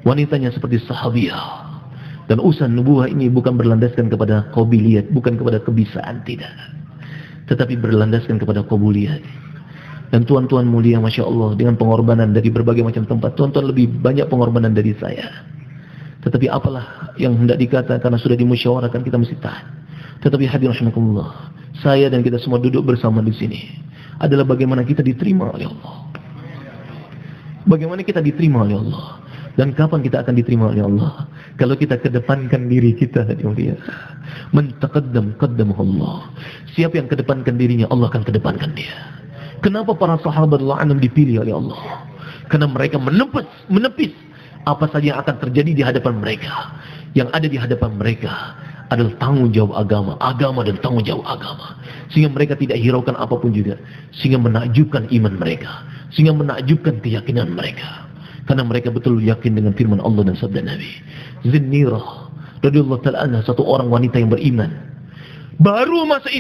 wanitanya seperti sahabiah. Dan usaha nubuah ini bukan berlandaskan kepada qabiliyat, bukan kepada kebisaan, tidak. Tetapi berlandaskan kepada qabiliyat. Dan tuan-tuan mulia Masya Allah, dengan pengorbanan dari berbagai macam tempat, tuan-tuan lebih banyak pengorbanan dari saya. Tetapi apalah yang hendak dikata, karena sudah dimusyawarahkan kita mesti tahan. Tetapi hadirin rahimakumullah, saya dan kita semua duduk bersama di sini adalah bagaimana kita diterima oleh Allah. Bagaimana kita diterima oleh Allah. Dan kapan kita akan diterima oleh Allah? Kalau kita kedepankan diri kita, hadirin mulia. Man taqaddam qaddamahu Allah. Siapa yang kedepankan dirinya, Allah akan kedepankan dia. Kenapa para sahabat radhiyallahu dipilih oleh Allah? Karena mereka menepis apa saja yang akan terjadi di hadapan mereka. Yang ada di hadapan mereka adalah tanggung jawab agama dan tanggung jawab agama. Sehingga mereka tidak hiraukan apapun juga. Sehingga menakjubkan iman mereka. Sehingga menakjubkan keyakinan mereka. Karena mereka betul yakin dengan firman Allah dan sabda Nabi. Zinnirah radhiyallahu ta'ala anha, satu orang wanita yang beriman. Baru masuk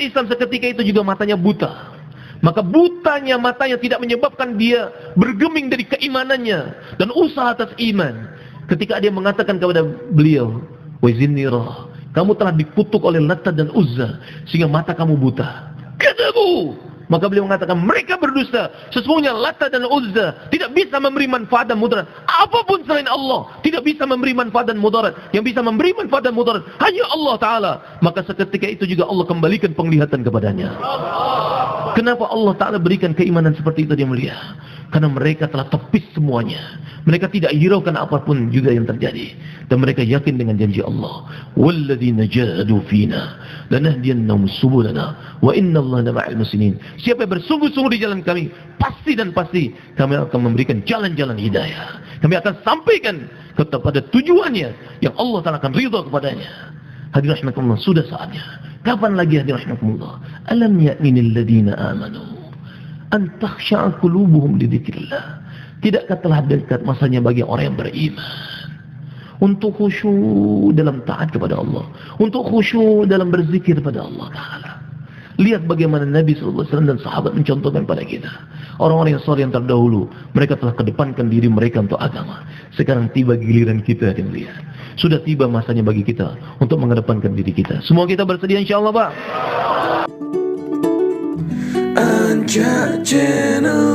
Islam seketika itu juga matanya buta. Maka butanya matanya tidak menyebabkan dia bergeming dari keimanannya dan usaha atas iman. Ketika dia mengatakan kepada beliau, "Wa zinnirah, kamu telah dikutuk oleh Lat dan Uzza sehingga mata kamu buta." Kadzabu. Maka beliau mengatakan, mereka berdusta. Sesungguhnya Lata dan Uzza tidak bisa memberi manfaat dan mudarat. Apapun selain Allah tidak bisa memberi manfaat dan mudarat. Yang bisa memberi manfaat dan mudarat hanya Allah Ta'ala. Maka seketika itu juga Allah kembalikan penglihatan kepadanya. Kenapa Allah Ta'ala berikan keimanan seperti itu, dia mulia? Karena mereka telah tepis semuanya. Mereka tidak hiraukan apapun juga yang terjadi. Dan mereka yakin dengan janji Allah. Walladzina jahadu fina lanahdiyannahum subulana wa innallaha ma'al muslimin. Siapa yang bersungguh-sungguh di jalan kami, pasti dan pasti kami akan memberikan jalan-jalan hidayah. Kami akan sampaikan kepada tujuannya yang Allah Ta'ala akan ridha kepadanya. Hadirin rahimakumullah, sudah saatnya. Kapan lagi hadirin rahimakumullah? Alam ya'minil ladzina amanu an takhsha'a qulubuhum li dzikrillah. Tidakkah telah dekat masanya bagi orang yang beriman untuk khusyuk dalam taat kepada Allah, untuk khusyuk dalam berzikir kepada Allah Ta'ala. Lihat bagaimana Nabi SAW dan sahabat mencontohkan pada kita. Orang-orang yang soleh yang terdahulu, mereka telah kedepankan diri mereka untuk agama. Sekarang tiba giliran kita yang lihat. Sudah tiba masanya bagi kita untuk mengedepankan diri kita. Semua kita bersedia insyaAllah, Pak. Anja Channel.